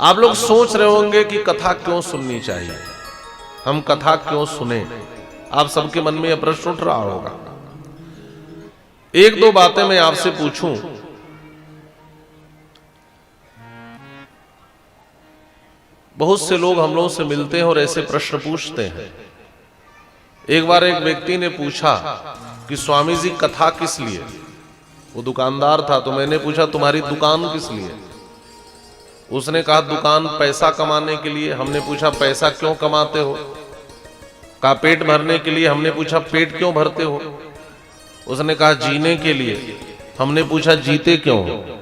आप लोग सोच रहे होंगे कि कथा क्यों सुननी चाहिए, हम कथा क्यों सुने। आप सबके मन में यह प्रश्न उठ रहा होगा। एक दो बातें मैं आपसे पूछूं। बहुत से लोग हम लोगों से मिलते हैं और ऐसे प्रश्न पूछते हैं। एक बार एक व्यक्ति ने पूछा कि स्वामी जी कथा किस लिए। वो दुकानदार था, तो मैंने पूछा तुम्हारी दुकान किस लिए। उसने कहा दुकान पैसा कमाने के लिए। हमने पूछा पैसा क्यों कमाते हो। कहा पेट भरने के लिए। हमने पूछा पेट क्यों भरते हो। उसने कहा जीने के लिए। हमने पूछा जीते क्यों हो।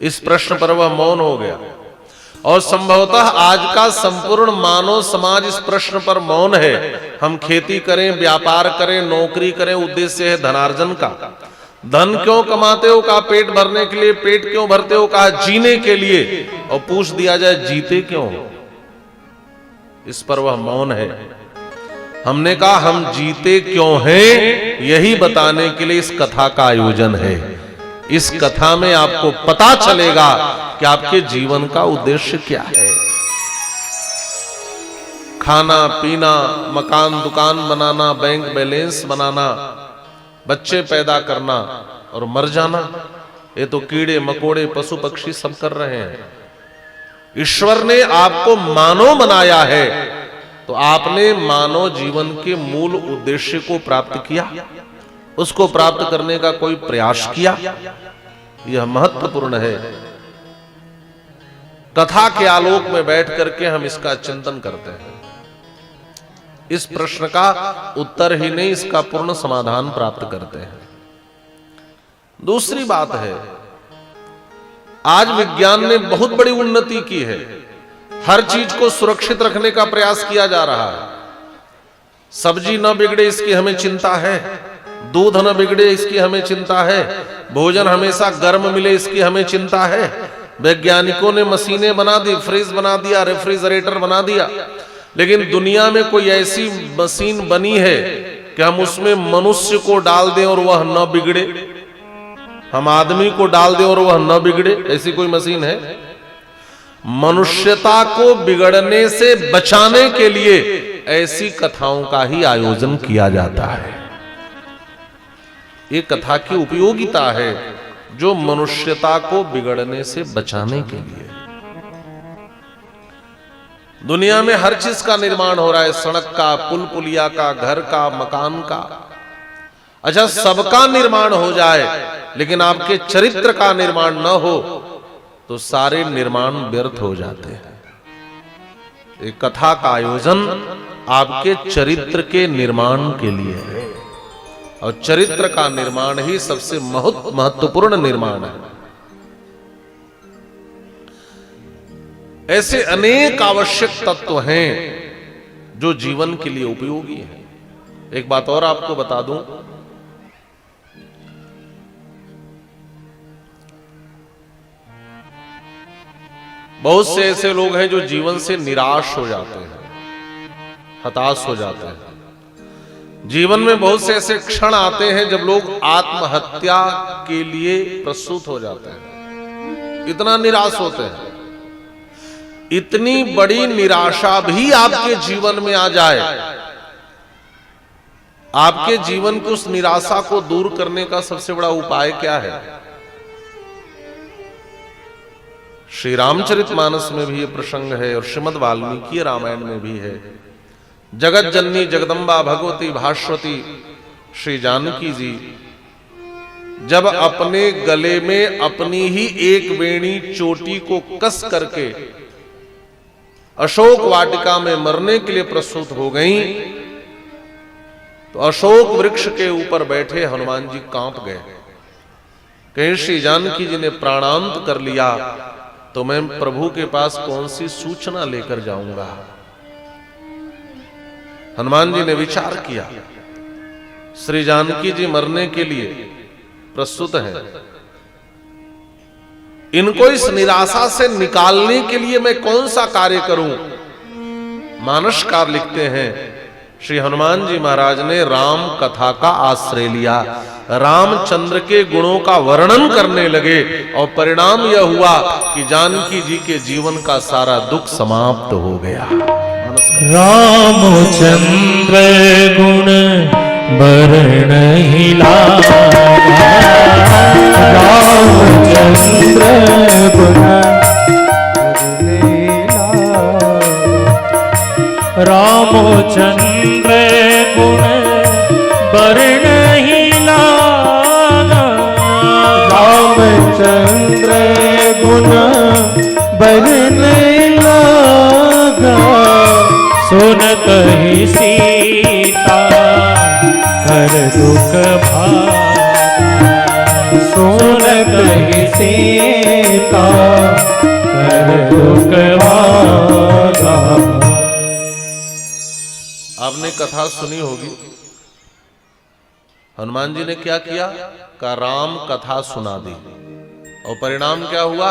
इस प्रश्न पर वह मौन हो गया। और संभवतः आज का संपूर्ण मानव समाज इस प्रश्न पर मौन है। हम खेती करें, व्यापार करें, नौकरी करें, उद्देश्य है धनार्जन का। धन क्यों कमाते हो। कहा पेट भरने के लिए। पेट क्यों भरते हो। कहा जीने के लिए। और पूछ दिया जाए जीते क्यों हो, इस पर वह मौन है। हमने कहा हम जीते क्यों हैं, यही बताने के लिए इस कथा का आयोजन है। इस कथा में आपको पता चलेगा कि आपके जीवन का उद्देश्य क्या है। खाना पीना, मकान दुकान बनाना, बैंक बैलेंस बनाना, बच्चे पैदा करना और मर जाना, ये तो कीड़े मकोड़े पशु पक्षी सब कर रहे हैं। ईश्वर ने आपको मानव बनाया है, तो आपने मानव जीवन के मूल उद्देश्य को प्राप्त किया, उसको प्राप्त करने का कोई प्रयास किया। यह महत्वपूर्ण है। कथा के आलोक में बैठ करके हम इसका चिंतन करते हैं। इस प्रश्न का उत्तर ही नहीं, इसका पूर्ण समाधान प्राप्त करते हैं। दूसरी बात है, आज विज्ञान ने बहुत बड़ी उन्नति की है। हर चीज को सुरक्षित रखने का प्रयास किया जा रहा है। सब्जी न बिगड़े इसकी हमें चिंता है, दूध न बिगड़े इसकी हमें चिंता है, भोजन हमेशा गर्म मिले इसकी हमें चिंता है। वैज्ञानिकों ने मशीनें बना दी, फ्रिज बना दिया, रेफ्रिजरेटर बना दिया, लेकिन दुनिया में कोई ऐसी मशीन बनी है कि हम उसमें मनुष्य को डाल दें और वह न बिगड़े। हम आदमी को डाल दें और वह न बिगड़े, ऐसी कोई मशीन है? मनुष्यता को बिगड़ने से बचाने के लिए ऐसी कथाओं का ही आयोजन किया जाता है। ये कथा की उपयोगिता है, जो मनुष्यता को बिगड़ने से बचाने के लिए। दुनिया में हर चीज का निर्माण हो रहा है, सड़क का, पुल पुलिया का, घर का, मकान का। अच्छा, सबका निर्माण हो जाए लेकिन आपके चरित्र का निर्माण न हो तो सारे निर्माण व्यर्थ हो जाते हैं। एक कथा का आयोजन आपके चरित्र के निर्माण के लिए है, और चरित्र का निर्माण ही सबसे महत्वपूर्ण निर्माण है। ऐसे अनेक आवश्यक तत्व हैं जो जीवन के लिए उपयोगी हैं। एक बात और आपको बता दूं, बहुत से ऐसे लोग हैं जो जीवन से निराश हो जाते हैं, हताश हो जाते हैं। जीवन में बहुत से ऐसे क्षण आते हैं जब लोग आत्महत्या के लिए प्रस्तुत हो जाते हैं, इतना निराश होते हैं। इतनी बड़ी निराशा भी आपके जीवन में आ जाए, आपके जीवन की उस निराशा को दूर करने का सबसे बड़ा उपाय क्या है? श्री रामचरितमानस में भी यह प्रसंग है और श्रीमद् वाल्मीकि रामायण में भी है। जगत जननी जगदम्बा भगवती भास्वती श्री जानकी जी जब अपने गले में अपनी ही एक वेणी चोटी को कस करके अशोक वाटिका में मरने के लिए प्रस्तुत हो गईं, तो अशोक वृक्ष के ऊपर बैठे हनुमान जी कांप गए। कहीं श्री जानकी जी ने प्राणांत कर लिया तो मैं प्रभु के पास कौन सी सूचना लेकर जाऊंगा। हनुमान जी ने विचार किया, श्री जानकी जी मरने के लिए प्रस्तुत हैं, इनको इस निराशा से निकालने के लिए मैं कौन सा कार्य करूं। मानसकार लिखते हैं, श्री हनुमान जी महाराज ने राम कथा का आश्रय लिया, रामचंद्र के गुणों का वर्णन करने लगे और परिणाम यह हुआ कि जानकी जी के जीवन का सारा दुख समाप्त हो गया। रामचंद्र गुण बरनहि लागा, रामचंद्र गुण बरनहि लागा, रामचंद्र गुण बरनहि लागा, रामचंद्र गुण बरनहि लागा, सुनत ही सीता कर दुख भागा, सुनत ही सीता कर दुख भागा। आपने कथा सुनी होगी, हनुमान जी ने क्या किया? का राम कथा सुना दी और परिणाम क्या हुआ?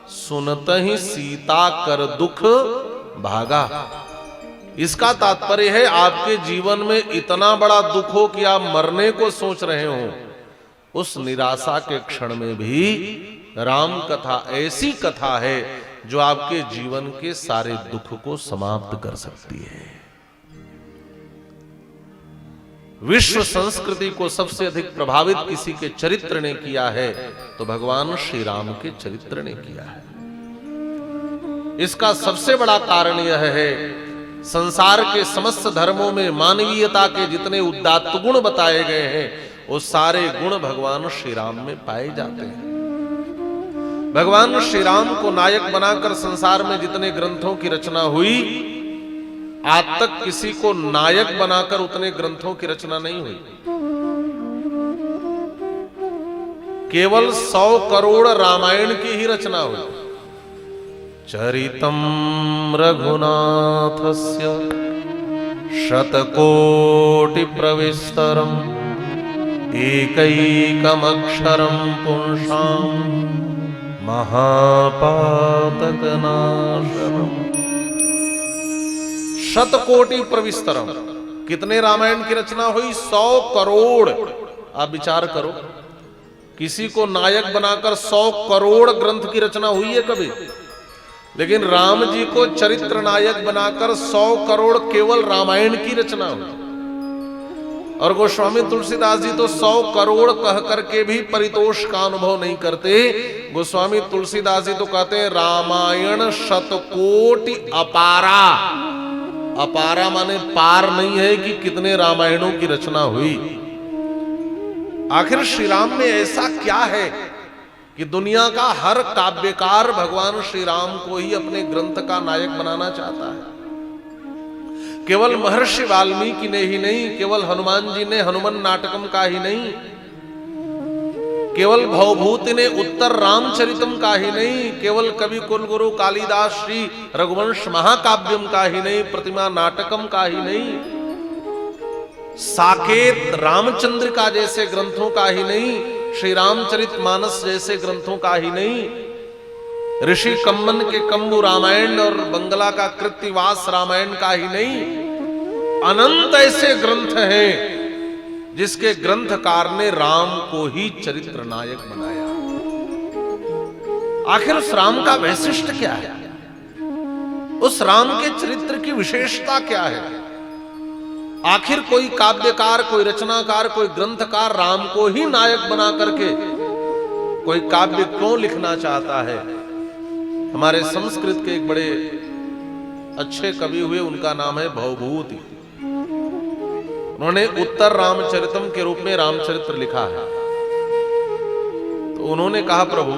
सुनत ही सीता कर दुख भागा। इसका तात्पर्य है आपके जीवन में इतना बड़ा दुख हो कि आप मरने को सोच रहे हो, उस निराशा के क्षण में भी राम कथा ऐसी कथा है जो आपके जीवन के सारे दुख को समाप्त कर सकती है। विश्व संस्कृति को सबसे अधिक प्रभावित किसी के चरित्र ने किया है तो भगवान श्री राम के चरित्र ने किया है। इसका सबसे बड़ा कारण यह है, संसार के समस्त धर्मों में मानवीयता के जितने उदात्त गुण बताए गए हैं वो सारे गुण भगवान श्री राम में पाए जाते हैं। भगवान श्री राम को नायक बनाकर संसार में जितने ग्रंथों की रचना हुई, आज तक किसी को नायक बनाकर उतने ग्रंथों की रचना नहीं हुई। केवल 100 करोड़ रामायण की ही रचना हुई। चरितम रघुनाथस्य शतकोटि प्रविस्तरम एकैकमक्षरम पुंसां महापातकनाशनम। शतकोटि प्रविस्तरम, कितने रामायण की रचना हुई? 100 करोड़। आप विचार करो, किसी को नायक बनाकर 100 करोड़ ग्रंथ की रचना हुई है कभी? लेकिन राम जी को चरित्र नायक बनाकर 100 करोड़ केवल रामायण की रचना हुई। और गोस्वामी तुलसीदास जी तो 100 करोड़ कह करके भी परितोष का अनुभव नहीं करते। गोस्वामी तुलसीदास जी तो कहते हैं रामायण शतकोटि अपारा। अपारा माने पार नहीं है कि कितने रामायणों की रचना हुई। आखिर श्री राम में ऐसा क्या है कि दुनिया का हर काव्यकार भगवान श्री राम को ही अपने ग्रंथ का नायक बनाना चाहता है। केवल महर्षि वाल्मीकि ने ही नहीं, केवल हनुमान जी ने हनुमान नाटकम का ही नहीं, केवल भवभूति ने उत्तर रामचरितम का ही नहीं, केवल कवि कुलगुरु कालिदास श्री रघुवंश महाकाव्यम का ही नहीं, प्रतिमा नाटकम का ही नहीं, साकेत रामचंद्रिका जैसे ग्रंथों का ही नहीं, श्री रामचरित मानस जैसे ग्रंथों का ही नहीं, ऋषि कम्मन के कंबु रामायण और बंगला का कृत्तिवास रामायण का ही नहीं, अनंत ऐसे ग्रंथ हैं जिसके ग्रंथकार ने राम को ही चरित्र नायक बनाया। आखिर उस राम का वैशिष्ट क्या है? उस राम के चरित्र की विशेषता क्या है? आखिर कोई काव्यकार, कोई रचनाकार, कोई ग्रंथकार राम को ही नायक बना करके कोई काव्य क्यों लिखना चाहता है? हमारे संस्कृत के एक बड़े अच्छे कवि हुए, उनका नाम है भवभूति। उन्होंने उत्तर रामचरितम के रूप में रामचरित्र लिखा है। तो उन्होंने कहा, प्रभु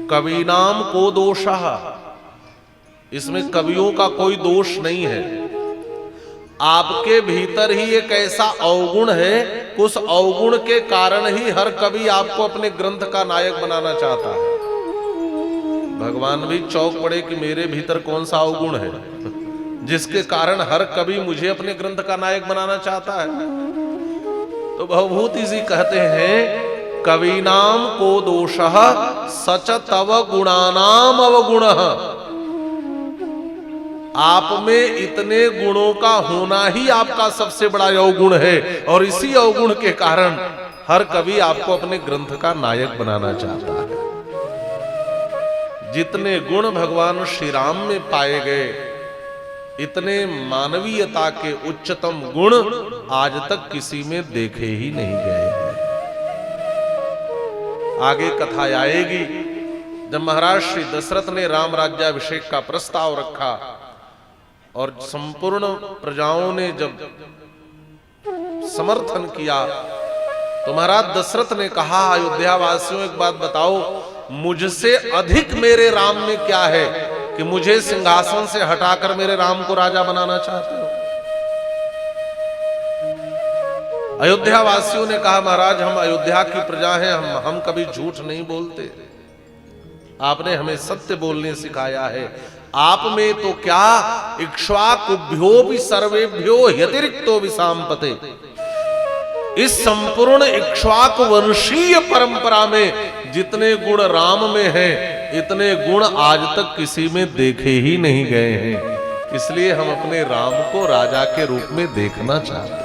कविनाम को दोषः, इसमें कवियों का कोई दोष नहीं है, आपके भीतर ही एक ऐसा अवगुण है, उस अवगुण के कारण ही हर कवि आपको अपने ग्रंथ का नायक बनाना चाहता है। भगवान भी चौंक पड़े कि मेरे भीतर कौन सा अवगुण है जिसके कारण हर कवि मुझे अपने ग्रंथ का नायक बनाना चाहता है। तो भवभूति जी कहते हैं, कविनाम को दोषः सच तव गुणानाम अवगुणः। आप में इतने गुणों का होना ही आपका सबसे बड़ा अवगुण है, और इसी अवगुण के कारण हर कवि आपको अपने ग्रंथ का नायक बनाना चाहता है। जितने गुण भगवान श्री राम में पाए गए, इतने मानवीयता के उच्चतम गुण आज तक किसी में देखे ही नहीं गए हैं। आगे कथा आएगी, जब महाराज श्री दशरथ ने राम राज्याभिषेक का प्रस्ताव रखा और संपूर्ण प्रजाओं ने जब समर्थन किया, तो महाराज दशरथ ने कहा, अयोध्या वासियों एक बात बताओ, मुझसे अधिक मेरे राम में क्या है कि मुझे सिंहासन से हटाकर मेरे राम को राजा बनाना चाहते हो? अयोध्या वासियों ने कहा, महाराज हम अयोध्या की प्रजा हैं, हम कभी झूठ नहीं बोलते, आपने हमें सत्य बोलने सिखाया है। आप में तो क्या, इक्ष्वाकुभ्यो भी सर्वेभ्यो यतिरिक्तो विसाम्पते, इस संपूर्ण इक्ष्वाकु वंशीय परंपरा में जितने गुण राम में हैं, इतने गुण आज तक किसी में देखे ही नहीं गए हैं। इसलिए हम अपने राम को राजा के रूप में देखना चाहते हैं।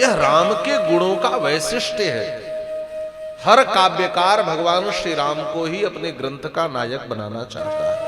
यह राम के गुणों का वैशिष्ट्य है। हर काव्यकार भगवान श्री राम को ही अपने ग्रंथ का नायक बनाना चाहता है।